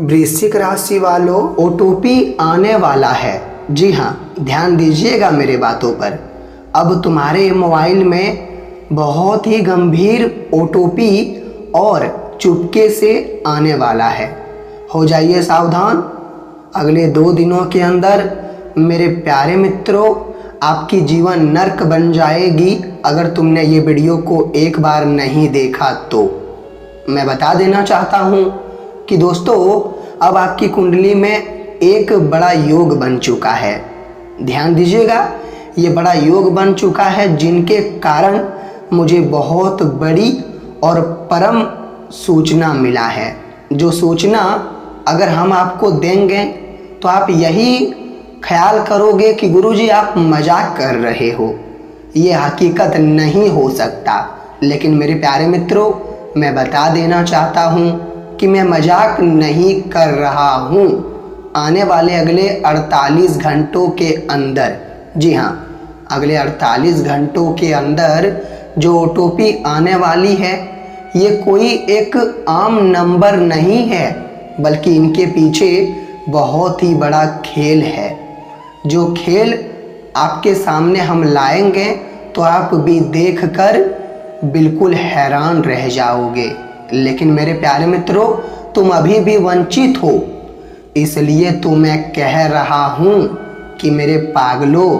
वृश्चिक राशि वालों, ओटोपी आने वाला है। जी हाँ, ध्यान दीजिएगा मेरे बातों पर। अब तुम्हारे मोबाइल में बहुत ही गंभीर ओटोपी और चुपके से आने वाला है। हो जाइए सावधान। अगले 2 दिनों के अंदर मेरे प्यारे मित्रों, आपकी जीवन नर्क बन जाएगी अगर तुमने ये वीडियो को एक बार नहीं देखा तो। मैं बता देना चाहता हूँ कि दोस्तों, अब आपकी कुंडली में एक बड़ा योग बन चुका है। ध्यान दीजिएगा, ये बड़ा योग बन चुका है जिनके कारण मुझे बहुत बड़ी और परम सूचना मिला है। जो सूचना अगर हम आपको देंगे तो आप यही ख्याल करोगे कि गुरुजी आप मजाक कर रहे हो, ये हकीकत नहीं हो सकता। लेकिन मेरे प्यारे मित्रों, मैं बता देना चाहता हूँ कि मैं मजाक नहीं कर रहा हूँ। आने वाले अगले 48 घंटों के अंदर, जी हाँ, अगले 48 घंटों के अंदर जो ओटोपी आने वाली है, ये कोई एक आम नंबर नहीं है, बल्कि इनके पीछे बहुत ही बड़ा खेल है। जो खेल आपके सामने हम लाएंगे तो आप भी देखकर बिल्कुल हैरान रह जाओगे। लेकिन मेरे प्यारे मित्रों, तुम अभी भी वंचित हो, इसलिए तो मैं कह रहा हूँ कि मेरे पागलों,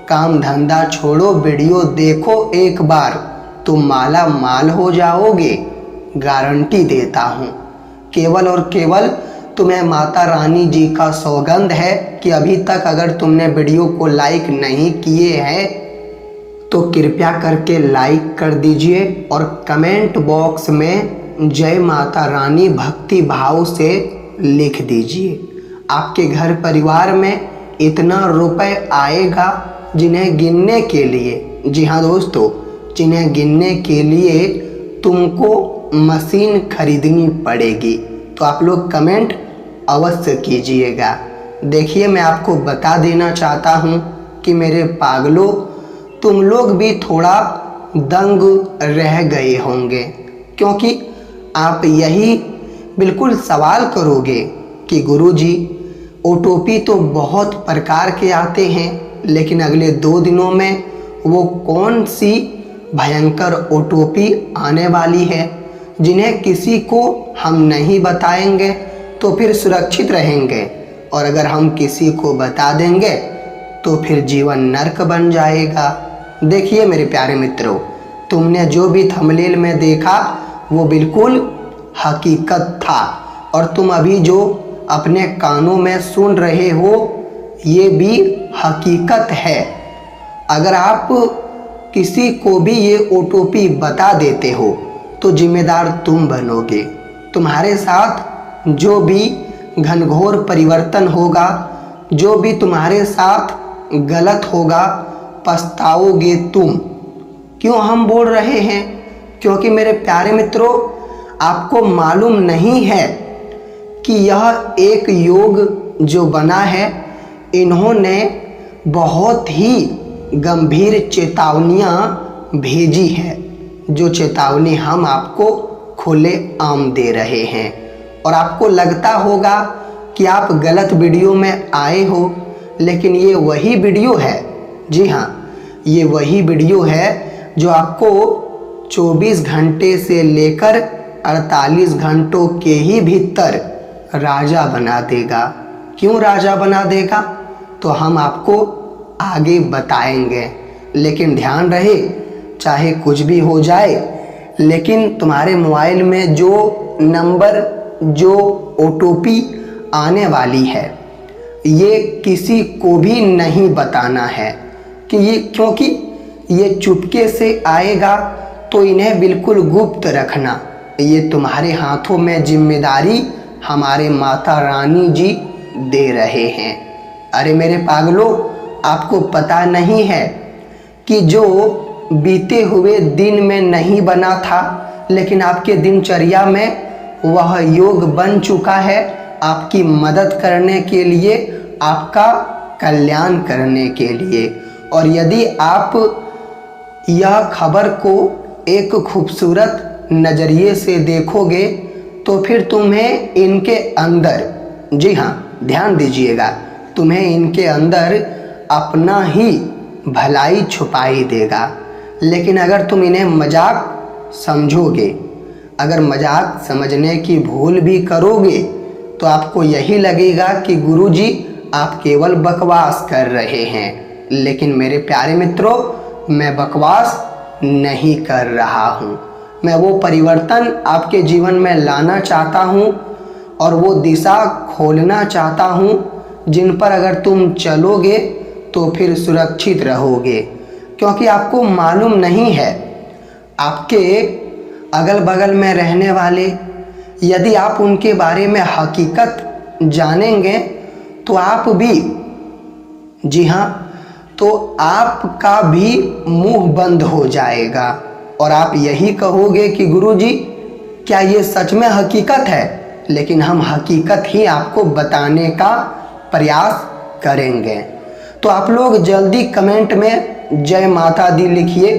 काम धंधा छोड़ो, वीडियो देखो एक बार, तुम माला माल हो जाओगे, गारंटी देता हूँ। केवल और केवल तुम्हें माता रानी जी का सौगंध है कि अभी तक अगर तुमने वीडियो को लाइक नहीं किए हैं तो कृपया करके लाइक कर दीजिए और कमेंट बॉक्स में जय माता रानी भक्ति भाव से लिख दीजिए। आपके घर परिवार में इतना रुपए आएगा जिन्हें गिनने के लिए, जी हाँ दोस्तों, जिन्हें गिनने के लिए तुमको मशीन खरीदनी पड़ेगी। तो आप लोग कमेंट अवश्य कीजिएगा। देखिए, मैं आपको बता देना चाहता हूँ कि मेरे पागलों, तुम लोग भी थोड़ा दंग रह गए होंगे, क्योंकि आप यही बिल्कुल सवाल करोगे कि गुरुजी, ओटोपी तो बहुत प्रकार के आते हैं, लेकिन अगले 2 दिनों में वो कौन सी भयंकर ओटोपी आने वाली है जिन्हें किसी को हम नहीं बताएंगे तो फिर सुरक्षित रहेंगे, और अगर हम किसी को बता देंगे तो फिर जीवन नर्क बन जाएगा। देखिए मेरे प्यारे मित्रों, तुमने जो भी थंबनेल में देखा वो बिल्कुल हकीकत था, और तुम अभी जो अपने कानों में सुन रहे हो ये भी हकीकत है। अगर आप किसी को भी ये ओटोपी बता देते हो तो जिम्मेदार तुम बनोगे। तुम्हारे साथ जो भी घनघोर परिवर्तन होगा, जो भी तुम्हारे साथ गलत होगा, पछताओगे तुम। क्यों हम बोल रहे हैं? क्योंकि मेरे प्यारे मित्रों, आपको मालूम नहीं है कि यह एक योग जो बना है, इन्होंने बहुत ही गंभीर चेतावनियाँ भेजी है, जो चेतावनी हम आपको खुले आम दे रहे हैं। और आपको लगता होगा कि आप गलत वीडियो में आए हो, लेकिन ये वही वीडियो है, जी हाँ, ये वही वीडियो है जो आपको 24 घंटे से लेकर 48 घंटों के ही भीतर राजा बना देगा। क्यों राजा बना देगा तो हम आपको आगे बताएंगे। लेकिन ध्यान रहे, चाहे कुछ भी हो जाए, लेकिन तुम्हारे मोबाइल में जो नंबर, जो ओटोपी आने वाली है, ये किसी को भी नहीं बताना है कि ये, क्योंकि ये चुपके से आएगा, तो इन्हें बिल्कुल गुप्त रखना। ये तुम्हारे हाथों में जिम्मेदारी हमारे माता रानी जी दे रहे हैं। अरे मेरे पागलों, आपको पता नहीं है कि जो बीते हुए दिन में नहीं बना था, लेकिन आपके दिनचर्या में वह योग बन चुका है, आपकी मदद करने के लिए, आपका कल्याण करने के लिए। और यदि आप यह खबर को एक खूबसूरत नज़रिए से देखोगे तो फिर तुम्हें इनके अंदर, जी हाँ ध्यान दीजिएगा, तुम्हें इनके अंदर अपना ही भलाई छुपाई देगा। लेकिन अगर तुम इन्हें मजाक समझोगे, अगर मजाक समझने की भूल भी करोगे, तो आपको यही लगेगा कि गुरुजी आप केवल बकवास कर रहे हैं। लेकिन मेरे प्यारे मित्रों, मैं बकवास नहीं कर रहा हूँ। मैं वो परिवर्तन आपके जीवन में लाना चाहता हूँ और वो दिशा खोलना चाहता हूँ जिन पर अगर तुम चलोगे तो फिर सुरक्षित रहोगे। क्योंकि आपको मालूम नहीं है, आपके अगल बगल में रहने वाले, यदि आप उनके बारे में हकीकत जानेंगे तो आप भी, जी हाँ, तो आपका भी मुंह बंद हो जाएगा और आप यही कहोगे कि गुरुजी क्या ये सच में हकीकत है। लेकिन हम हकीकत ही आपको बताने का प्रयास करेंगे। तो आप लोग जल्दी कमेंट में जय माता दी लिखिए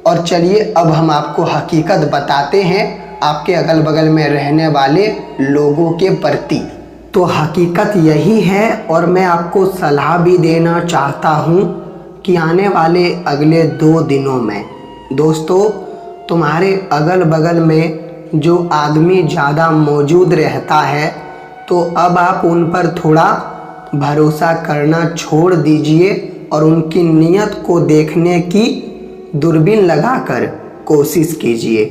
और चलिए अब हम आपको हकीकत बताते हैं आपके अगल बगल में रहने वाले लोगों के प्रति। तो हकीकत यही है और मैं आपको सलाह भी देना चाहता हूँ कि आने वाले अगले 2 दिनों में दोस्तों, तुम्हारे अगल बगल में जो आदमी ज़्यादा मौजूद रहता है, तो अब आप उन पर थोड़ा भरोसा करना छोड़ दीजिए और उनकी नीयत को देखने की दूरबीन लगाकर कोशिश कीजिए।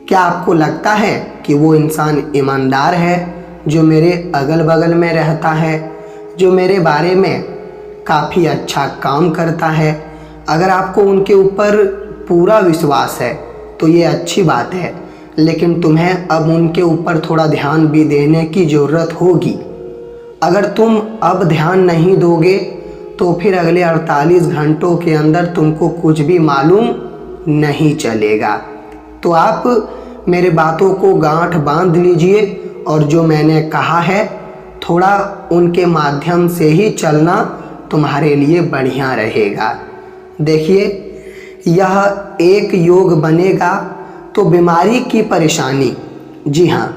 क्या आपको लगता है कि वो इंसान ईमानदार है जो मेरे अगल बगल में रहता है, जो मेरे बारे में काफ़ी अच्छा काम करता है? अगर आपको उनके ऊपर पूरा विश्वास है तो ये अच्छी बात है, लेकिन तुम्हें अब उनके ऊपर थोड़ा ध्यान भी देने की ज़रूरत होगी। अगर तुम अब ध्यान नहीं दोगे तो फिर अगले 48 घंटों के अंदर तुमको कुछ भी मालूम नहीं चलेगा। तो आप मेरे बातों को गांठ बांध लीजिए और जो मैंने कहा है थोड़ा उनके माध्यम से ही चलना तुम्हारे लिए बढ़िया रहेगा। देखिए, यह एक योग बनेगा तो बीमारी की परेशानी, जी हाँ,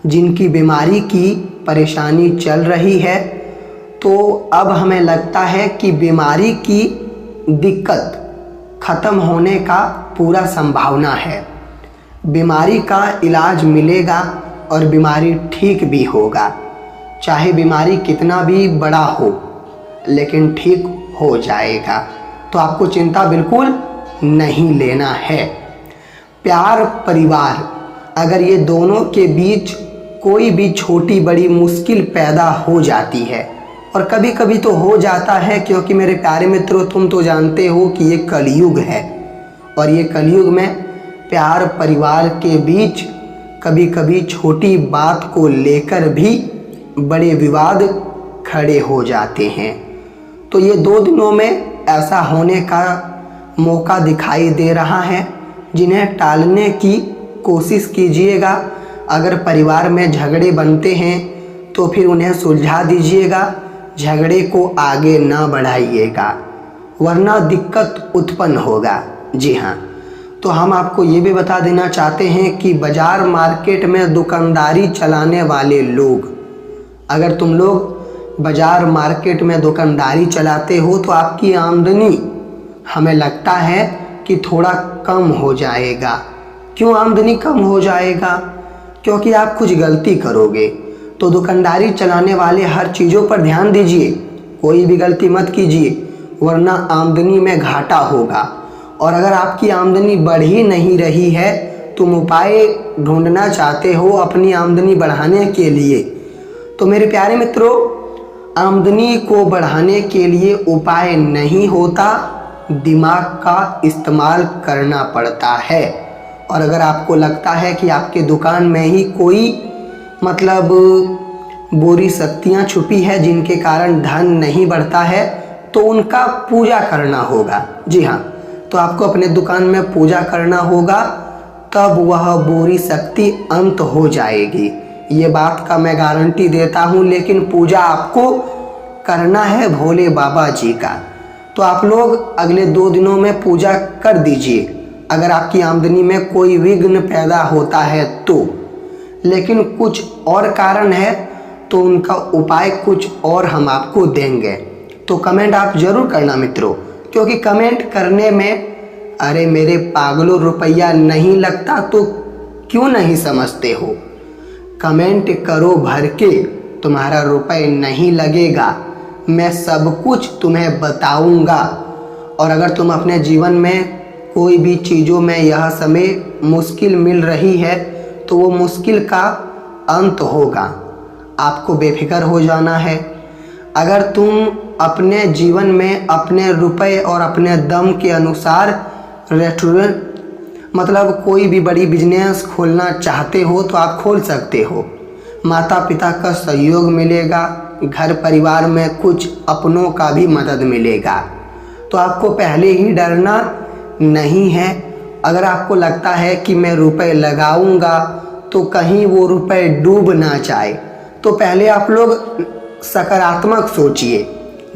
जिनकी बीमारी की परेशानी चल रही है, तो अब हमें लगता है कि बीमारी की दिक्कत ख़त्म होने का पूरा संभावना है। बीमारी का इलाज मिलेगा और बीमारी ठीक भी होगा। चाहे बीमारी कितना भी बड़ा हो, लेकिन ठीक हो जाएगा। तो आपको चिंता बिल्कुल नहीं लेना है। प्यार, परिवार, अगर ये दोनों के बीच कोई भी छोटी बड़ी मुश्किल पैदा हो जाती है, और कभी कभी तो हो जाता है, क्योंकि मेरे प्यारे मित्रों तुम तो जानते हो कि ये कलयुग है और ये कलयुग में प्यार परिवार के बीच कभी कभी छोटी बात को लेकर भी बड़े विवाद खड़े हो जाते हैं। तो ये 2 दिनों में ऐसा होने का मौका दिखाई दे रहा है, जिन्हें टालने की कोशिश कीजिएगा। अगर परिवार में झगड़े बनते हैं तो फिर उन्हें सुलझा दीजिएगा, झगड़े को आगे ना बढ़ाइएगा, वरना दिक्कत उत्पन्न होगा। जी हाँ, तो हम आपको ये भी बता देना चाहते हैं कि बाज़ार मार्केट में दुकानदारी चलाने वाले लोग, अगर तुम लोग बाज़ार मार्केट में दुकानदारी चलाते हो तो आपकी आमदनी हमें लगता है कि थोड़ा कम हो जाएगा। क्यों आमदनी कम हो जाएगा? क्योंकि आप कुछ गलती करोगे। तो दुकानदारी चलाने वाले हर चीज़ों पर ध्यान दीजिए, कोई भी गलती मत कीजिए, वरना आमदनी में घाटा होगा। और अगर आपकी आमदनी बढ़ ही नहीं रही है, तुम उपाय ढूंढना चाहते हो अपनी आमदनी बढ़ाने के लिए, तो मेरे प्यारे मित्रों, आमदनी को बढ़ाने के लिए उपाय नहीं होता, दिमाग का इस्तेमाल करना पड़ता है। और अगर आपको लगता है कि आपके दुकान में ही कोई मतलब बुरी शक्तियाँ छुपी है जिनके कारण धन नहीं बढ़ता है, तो उनका पूजा करना होगा। जी हाँ, तो आपको अपने दुकान में पूजा करना होगा, तब वह बुरी शक्ति अंत हो जाएगी। ये बात का मैं गारंटी देता हूँ। लेकिन पूजा आपको करना है भोले बाबा जी का। तो आप लोग अगले 2 दिनों में पूजा कर दीजिए, अगर आपकी आमदनी में कोई विघ्न पैदा होता है तो। लेकिन कुछ और कारण है तो उनका उपाय कुछ और हम आपको देंगे। तो कमेंट आप ज़रूर करना मित्रों, क्योंकि कमेंट करने में अरे मेरे पागलों रुपया नहीं लगता तो क्यों नहीं समझते हो, कमेंट करो भर के, तुम्हारा रुपए नहीं लगेगा, मैं सब कुछ तुम्हें बताऊंगा। और अगर तुम अपने जीवन में कोई भी चीज़ों में यह समय मुश्किल मिल रही है तो वो मुश्किल का अंत होगा, आपको बेफिक्र हो जाना है। अगर तुम अपने जीवन में अपने रुपए और अपने दम के अनुसार रेस्टोरेंट मतलब कोई भी बड़ी बिजनेस खोलना चाहते हो तो आप खोल सकते हो। माता पिता का सहयोग मिलेगा, घर परिवार में कुछ अपनों का भी मदद मिलेगा, तो आपको पहले ही डरना नहीं है। अगर आपको लगता है कि मैं रुपए लगाऊंगा तो कहीं वो रुपए डूब ना जाए, तो पहले आप लोग सकारात्मक सोचिए।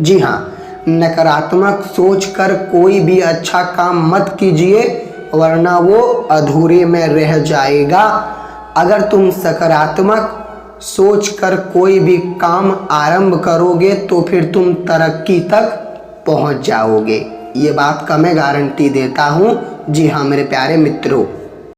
जी हाँ, नकारात्मक सोचकर कोई भी अच्छा काम मत कीजिए, वरना वो अधूरे में रह जाएगा। अगर तुम सकारात्मक सोचकर कोई भी काम आरंभ करोगे तो फिर तुम तरक्की तक पहुंच जाओगे, ये बात का मैं गारंटी देता हूँ। जी हाँ मेरे प्यारे मित्रों।